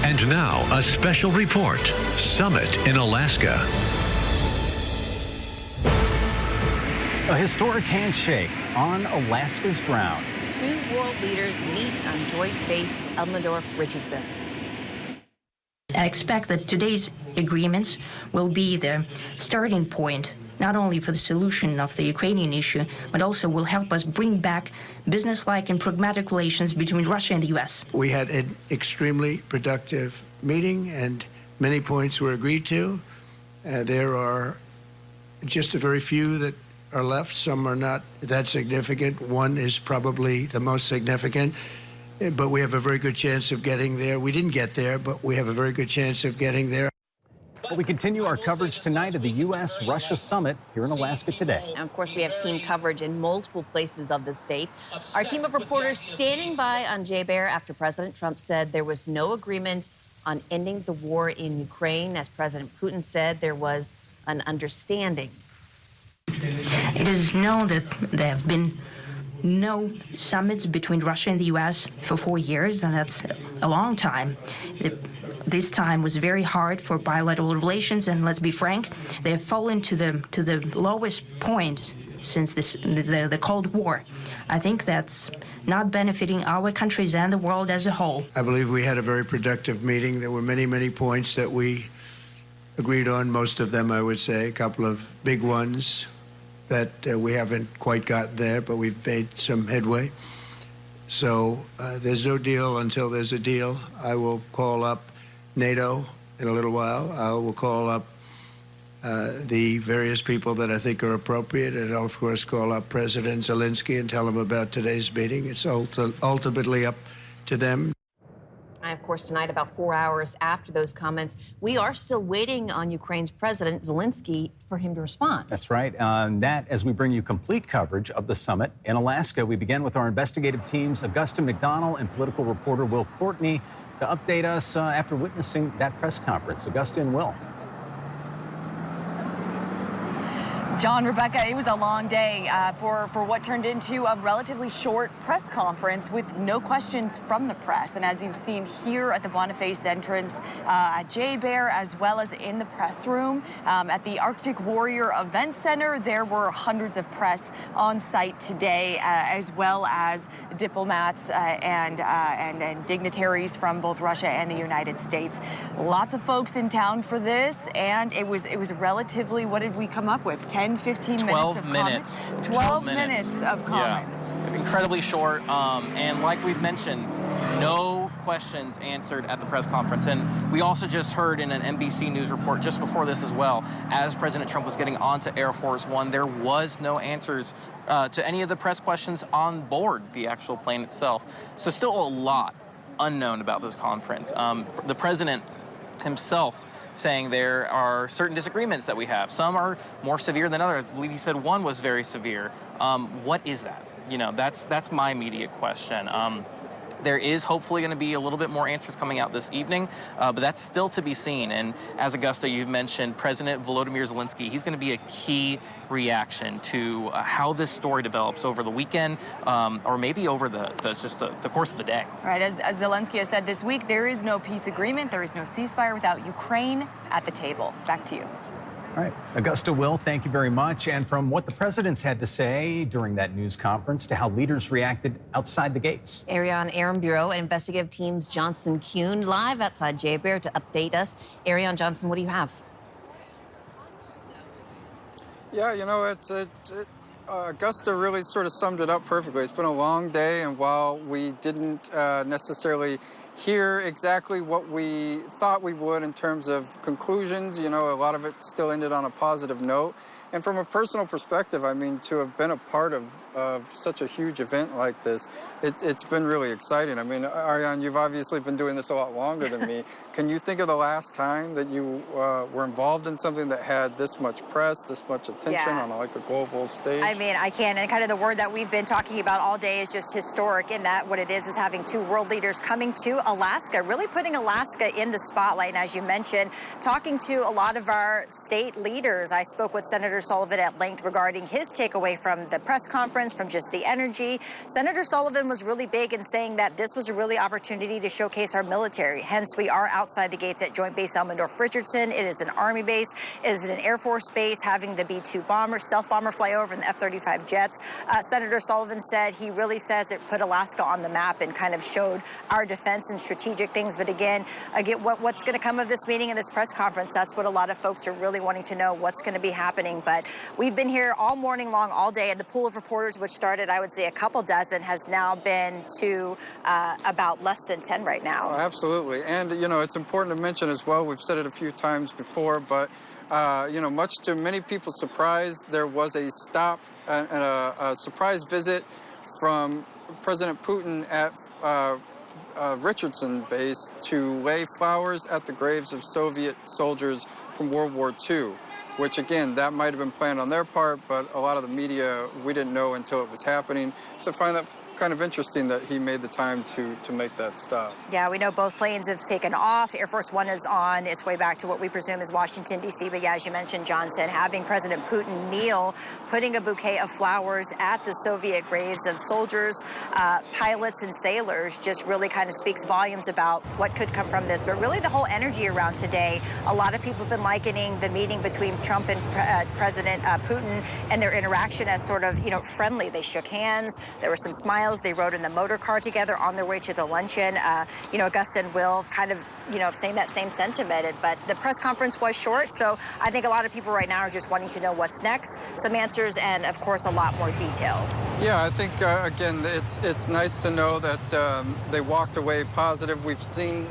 And now, a special report. Summit in Alaska. A historic handshake on Alaska's ground. Two world leaders meet on Joint Base Elmendorf-Richardson. I expect that today's agreements will be the starting point, not only for the solution of the Ukrainian issue, but also will help us bring back businesslike and pragmatic relations between Russia and the U.S. We had an extremely productive meeting, and many points were agreed to. There are just a very few that are left. Some are not that significant. One is probably the most significant, but we have a very good chance of getting there. We didn't get there, but we have a very good chance of getting there. Well, we continue our coverage tonight of the U.S.-Russia summit here in Alaska today. And of course, we have team coverage in multiple places of the state. Our team of reporters standing by on J-Bear after President Trump said there was no agreement on ending the war in Ukraine. As President Putin said, there was an understanding. It is known that there have been no summits between Russia and the U.S. for 4 years, and that's a long time. This time was very hard for bilateral relations, and let's be frank, they have fallen to the lowest point since the Cold War. I think that's not benefiting our countries and the world as a whole. I believe we had a very productive meeting. There were many, many points that we agreed on, most of them, I would say, a couple of big ones that we haven't quite got there, but we've made some headway. So there's no deal until there's a deal. I will call up NATO in a little while. I will call up the various people that I think are appropriate, and I'll, of course, call up President Zelensky and tell him about today's meeting. It's ultimately up to them. And of course, tonight, about 4 hours after those comments, we are still waiting on Ukraine's President Zelensky for him to respond. That's right. That as we bring you complete coverage of the summit in Alaska. We begin with our investigative teams, Augusta McDonald and political reporter Will Courtney, to update us after witnessing that press conference. Augusta and Will. John, Rebecca, it was a long day for what turned into a relatively short press conference with no questions from the press. And as you've seen here at the Boniface entrance at J-Bear, as well as in the press room at the Arctic Warrior Event Center, there were hundreds of press on site today, as well as diplomats and dignitaries from both Russia and the United States. Lots of folks in town for this, and it was relatively, what did we come up with? 15 12 minutes. 12 minutes of comments. Yeah. Incredibly short. And like we've mentioned, no questions answered at the press conference. And we also just heard in an NBC News report just before this as well, as President Trump was getting onto Air Force One, there was no answers to any of the press questions on board the actual plane itself. So still a lot unknown about this conference. The president himself saying there are certain disagreements that we have. Some are more severe than others. I believe he said one was very severe. What is that? You know, that's my immediate question. There is hopefully going to be a little bit more answers coming out this evening, but that's still to be seen. And as Augusta, you've mentioned, President Volodymyr Zelensky, he's going to be a key reaction to how this story develops over the weekend, or maybe over the course of the day. All right, as Zelensky has said this week, there is no peace agreement, there is no ceasefire without Ukraine at the table. Back to you. All right, Augusta, Will, thank you very much. And from what the presidents had to say during that news conference to how leaders reacted outside the gates. Arion Bureau and investigative teams Johnson Kuhn live outside J-Bear to update us. Arion Johnson, what do you have? Yeah, you know, Augusta really sort of summed it up perfectly. It's been a long day, and while we didn't necessarily hear exactly what we thought we would in terms of conclusions, you know, a lot of it still ended on a positive note. And from a personal perspective, I mean, to have been a part of such a huge event like this, it's been really exciting. I mean, Arion, you've obviously been doing this a lot longer than me. Can you think of the last time that you were involved in something that had this much press, this much attention on like a global stage? I mean, I can. And kind of the word that we've been talking about all day is just historic, in that what it is having two world leaders coming to Alaska, really putting Alaska in the spotlight. And as you mentioned, talking to a lot of our state leaders. I spoke with Senator Sullivan at length regarding his takeaway from the press conference, conference, from just the energy. Senator Sullivan was really big in saying that this was a really opportunity to showcase our military. Hence, we are outside the gates at Joint Base Elmendorf-Richardson. It is an Army base. It is an Air Force base, having the B-2 bomber, stealth bomber fly over, and the F-35 jets. Senator Sullivan said he really says it put Alaska on the map and kind of showed our defense and strategic things. But again, what's going to come of this meeting and this press conference, that's what a lot of folks are really wanting to know, what's going to be happening. But we've been here all morning long, all day, and the pool of reporters, which started, I would say, a couple dozen, has now been to about less than 10 right now. Oh, absolutely. And, you know, it's important to mention as well, we've said it a few times before, but, you know, much to many people's surprise, there was a stop and a surprise visit from President Putin at Richardson base to lay flowers at the graves of Soviet soldiers from World War II, which, again, that might have been planned on their part, but a lot of the media, we didn't know until it was happening. So I find that kind of interesting that he made the time to make that stop. Yeah, we know both planes have taken off. Air Force One is on its way back to what we presume is Washington, D.C. But yeah, as you mentioned, Johnson, having President Putin kneel, putting a bouquet of flowers at the Soviet graves of soldiers, pilots, and sailors just really kind of speaks volumes about what could come from this. But really the whole energy around today, a lot of people have been likening the meeting between Trump and President Putin and their interaction as sort of, you know, friendly. They shook hands. There were some smiles. They rode in the motor car together on their way to the luncheon. You know, Augusta and Will kind of, you know, saying that same sentiment. But the press conference was short, so I think a lot of people right now are just wanting to know what's next, some answers, and, of course, a lot more details. Yeah, I think, again, it's nice to know that they walked away positive. We've seen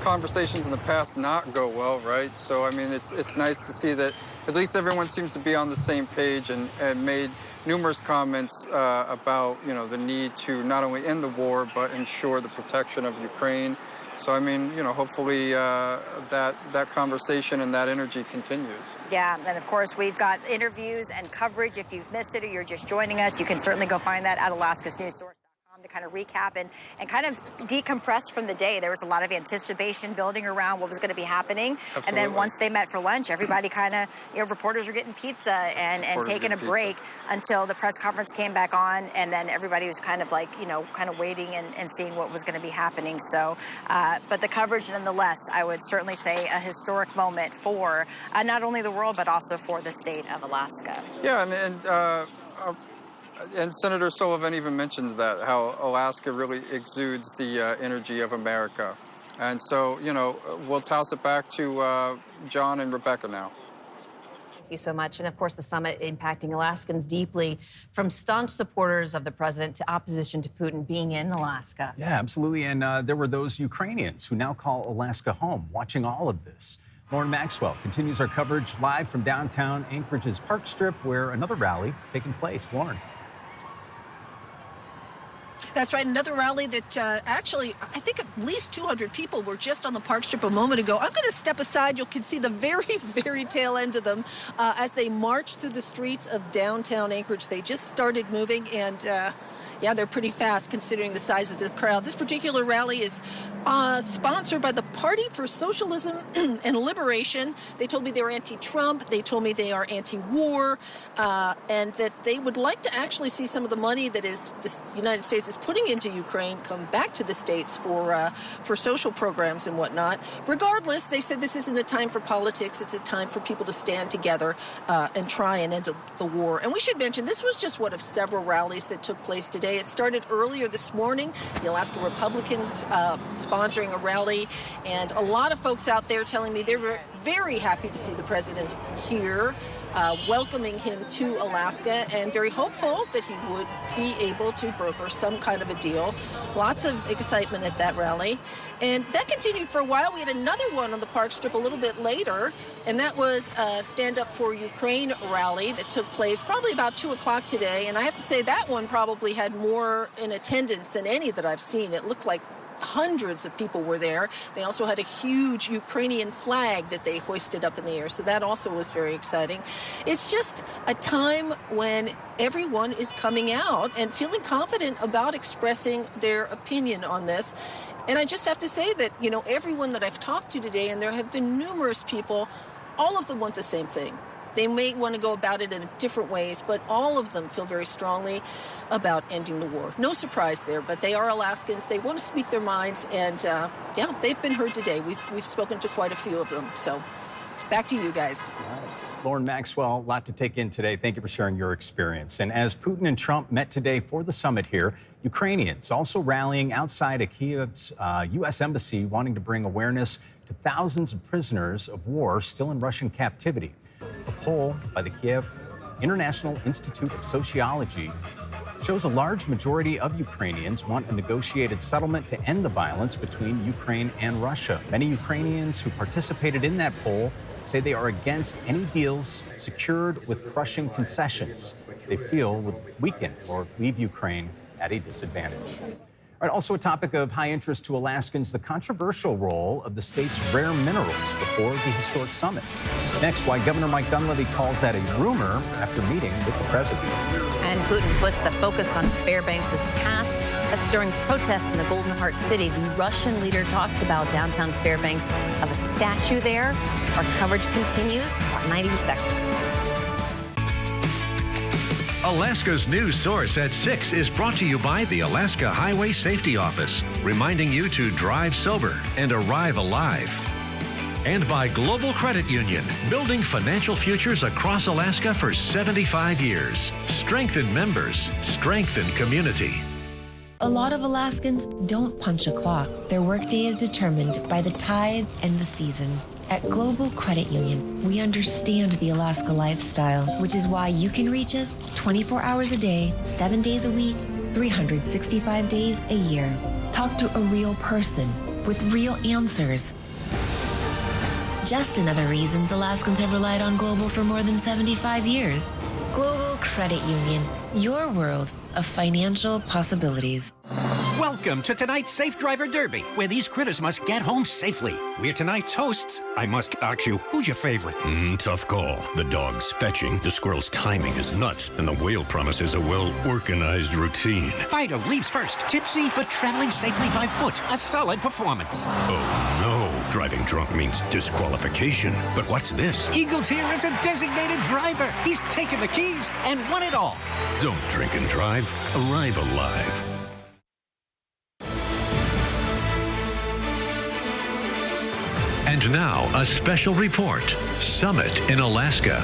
conversations in the past not go well, right? So, I mean, it's nice to see that at least everyone seems to be on the same page and made numerous comments about, you know, the need to not only end the war, but ensure the protection of Ukraine. So, I mean, you know, hopefully that conversation and that energy continues. Yeah, and of course, we've got interviews and coverage. If you've missed it or you're just joining us, you can certainly go find that at alaskasnewssource.com to kind of recap and kind of decompress from the day. There was a lot of anticipation building around what was going to be happening. Absolutely. And then once they met for lunch, everybody kind of, you know, reporters were getting pizza and taking a break until the press conference came back on. And then everybody was kind of like, you know, kind of waiting and seeing what was going to be happening. So, but the coverage, nonetheless, I would certainly say a historic moment for not only the world, but also for the state of Alaska. Yeah, and Senator Sullivan even mentions that, how Alaska really exudes the energy of America. And so, you know, we'll toss it back to John and Rebecca now. Thank you so much. And of course, the summit impacting Alaskans deeply, from staunch supporters of the president to opposition to Putin being in Alaska. Yeah, absolutely. And there were those Ukrainians who now call Alaska home, watching all of this. Lauren Maxwell continues our coverage live from downtown Anchorage's Park Strip, where another rally taking place. Lauren. That's right. Another rally that actually, I think at least 200 people were just on the Park Strip a moment ago. I'm going to step aside. You can see the very, very tail end of them as they march through the streets of downtown Anchorage. They just started moving, and yeah, they're pretty fast considering the size of the crowd. This particular rally is sponsored by the Party for Socialism and Liberation. They told me they're anti-Trump. They told me they are anti-war, and that they would like to actually see some of the money that the United States is putting into Ukraine come back to the States for social programs and whatnot. Regardless, they said this isn't a time for politics. It's a time for people to stand together and try and end the war. And we should mention, this was just one of several rallies that took place today. It started earlier this morning, the Alaska Republicans sponsoring a rally, and a lot of folks out there telling me they were very happy to see the president here, welcoming him to Alaska, and very hopeful that he would be able to broker some kind of a deal. Lots of excitement at that rally. And that continued for a while. We had another one on the Park Strip a little bit later, and that was a Stand Up for Ukraine rally that took place probably about 2 o'clock today. And I have to say that one probably had more in attendance than any that I've seen. It looked like hundreds of people were there. They also had a huge Ukrainian flag that they hoisted up in the air, so that also was very exciting. It's just a time when everyone is coming out and feeling confident about expressing their opinion on this. And I just have to say that, you know, everyone that I've talked to today, and there have been numerous people, all of them want the same thing. They may want to go about it in different ways, but all of them feel very strongly about ending the war. No surprise there, but they are Alaskans. They want to speak their minds, and yeah, they've been heard today. We've spoken to quite a few of them. So back to you guys. Lauren, Maxwell, a lot to take in today. Thank you for sharing your experience. And as Putin and Trump met today for the summit here, Ukrainians also rallying outside of Kiev's U.S. embassy, wanting to bring awareness to thousands of prisoners of war still in Russian captivity. A poll by the Kiev International Institute of Sociology shows a large majority of Ukrainians want a negotiated settlement to end the violence between Ukraine and Russia. Many Ukrainians who participated in that poll say they are against any deals secured with crushing concessions they feel would weaken or leave Ukraine at a disadvantage. All right, also a topic of high interest to Alaskans, the controversial role of the state's rare minerals before the historic summit. Next, why Governor Mike Dunleavy calls that a rumor after meeting with the president. And Putin puts a focus on Fairbanks' past. That's during protests in the Golden Heart City. The Russian leader talks about downtown Fairbanks of a statue there. Our coverage continues in about 90 seconds. Alaska's news source at 6 is brought to you by the Alaska Highway Safety Office, reminding you to drive sober and arrive alive. And by Global Credit Union, building financial futures across Alaska for 75 years. Strengthen members, strengthen community. A lot of Alaskans don't punch a clock. Their workday is determined by the tide and the season. At Global Credit Union, we understand the Alaska lifestyle, which is why you can reach us 24 hours a day, 7 days a week, 365 days a year. Talk to a real person with real answers. Just another reason Alaskans have relied on Global for more than 75 years. Global Credit Union, your world of financial possibilities. Welcome to tonight's Safe Driver Derby, where these critters must get home safely. We're tonight's hosts. I must ask you, who's your favorite? Tough call. The dog's fetching, the squirrel's timing is nuts, and the whale promises a well-organized routine. Fido leaves first, tipsy, but traveling safely by foot. A solid performance. Oh no, driving drunk means disqualification. But what's this? Eagles here is a designated driver. He's taken the keys and won it all. Don't drink and drive. Arrive alive. And now, a special report. Summit in Alaska.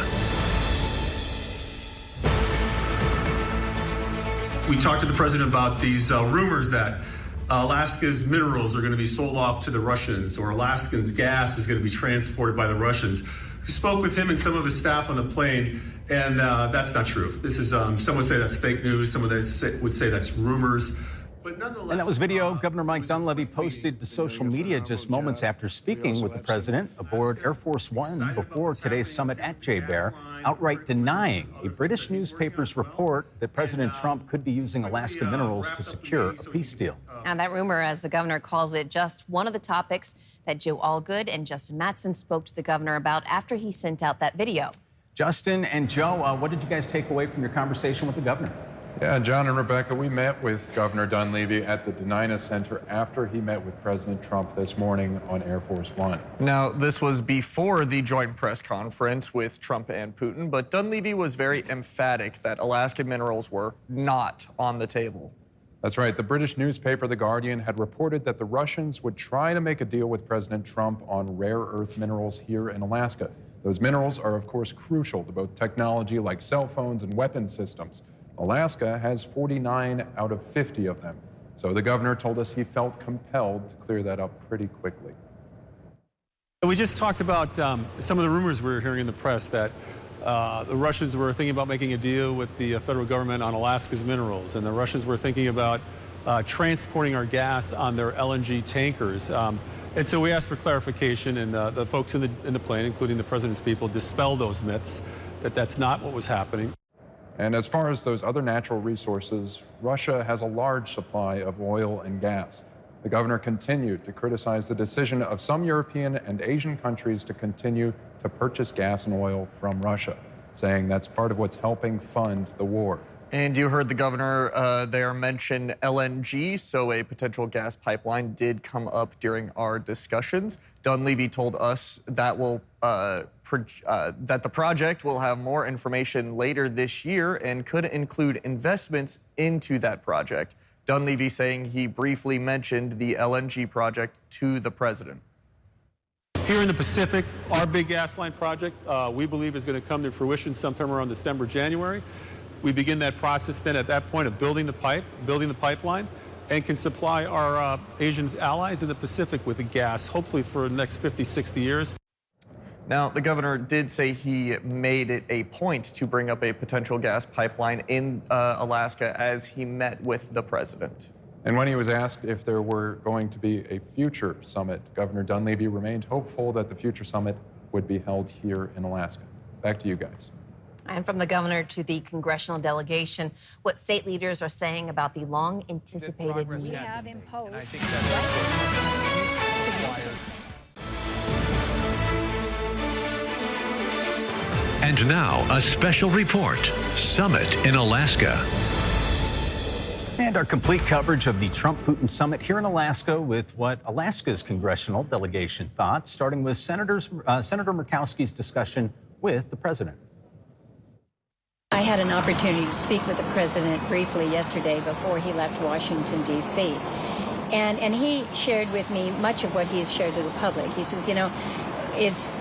We talked to the president about these rumors that Alaska's minerals are going to be sold off to the Russians, or Alaskans' gas is going to be transported by the Russians. We spoke with him and some of his staff on the plane, and that's not true. This is, some would say that's fake news, some would say that's rumors. And that was video Governor Mike Dunleavy posted to social media just moments after speaking with the president aboard Air Force One before today's summit at J-Bear, outright denying a British newspaper's report that President Trump could be using Alaska minerals to secure a peace deal. And that rumor, as the governor calls it, just one of the topics that Joe Allgood and Justin Mattson spoke to the governor about after he sent out that video. Justin and Joe, what did you guys take away from your conversation with the governor? Yeah, John and Rebecca, we met with Governor Dunleavy at the Denina Center after he met with President Trump this morning on Air Force One. Now, this was before the joint press conference with Trump and Putin, but Dunleavy was very emphatic that Alaska minerals were not on the table. That's right. The British newspaper The Guardian had reported that the Russians would try to make a deal with President Trump on rare earth minerals here in Alaska. Those minerals are, of course, crucial to both technology like cell phones and weapon systems. Alaska has 49 out of 50 of them. So the governor told us he felt compelled to clear that up pretty quickly. We just talked about some of the rumors we were hearing in the press that the Russians were thinking about making a deal with the federal government on Alaska's minerals, and the Russians were thinking about transporting our gas on their LNG tankers. And so we asked for clarification, and the folks in the plane, including the president's people, dispelled those myths, that that's not what was happening. And as far as those other natural resources, Russia has a large supply of oil and gas. The governor continued to criticize the decision of some European and Asian countries to continue to purchase gas and oil from Russia, saying that's part of what's helping fund the war. And you heard the governor there mention LNG, so a potential gas pipeline did come up during our discussions. Dunleavy told us that that the project will have more information later this year and could include investments into that project. Dunleavy saying he briefly mentioned the LNG project to the president. Here in the Pacific, our big gas line project, we believe is going to come to fruition sometime around December, January. We begin that process then at that point of building the pipeline, and can supply our Asian allies in the Pacific with the gas, hopefully for the next 50, 60 years. Now, the governor did say he made it a point to bring up a potential gas pipeline in Alaska as he met with the president. And when he was asked if there were going to be a future summit, Governor Dunleavy remained hopeful that the future summit would be held here in Alaska. Back to you guys. And from the governor to the congressional delegation, what state leaders are saying about the long-anticipated meeting. We have imposed. And now, a special report, Summit in Alaska. And our complete coverage of the Trump-Putin summit here in Alaska with what Alaska's congressional delegation thought, starting with Senator Murkowski's discussion with the president. I had an opportunity to speak with the president briefly yesterday before he left Washington, D.C. And he shared with me much of what he has shared to the public. He says, you know, it's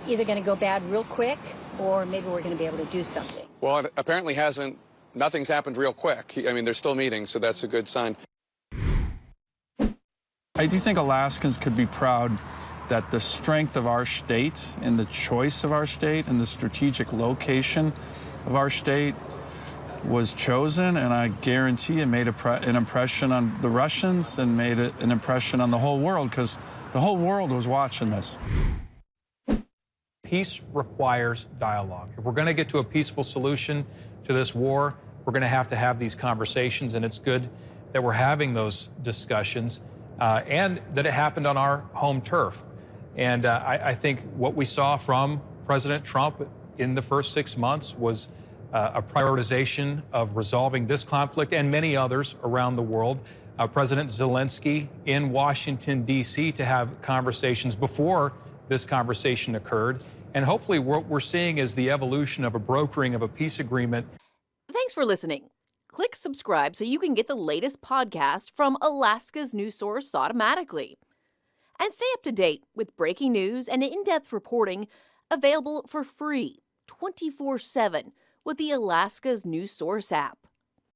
either going to go bad real quick, or maybe we're going to be able to do something. Well, it apparently hasn't. Nothing's happened real quick. I mean, they're still meeting, so that's a good sign. I do think Alaskans could be proud that the strength of our state and the choice of our state and the strategic location of our state was chosen, and I guarantee it made an impression on the Russians and made an impression on the whole world, because the whole world was watching this. Peace requires dialogue. If we're going to get to a peaceful solution to this war, we're going to have these conversations, and it's good that we're having those discussions and that it happened on our home turf. And I think what we saw from President Trump in the first 6 months was a prioritization of resolving this conflict and many others around the world. President Zelensky in Washington, D.C. to have conversations before this conversation occurred. And hopefully what we're seeing is the evolution of a brokering of a peace agreement. Thanks for listening. Click subscribe so you can get the latest podcast from Alaska's news source automatically. And stay up to date with breaking news and in-depth reporting available for free 24/7 with the Alaska's news source app.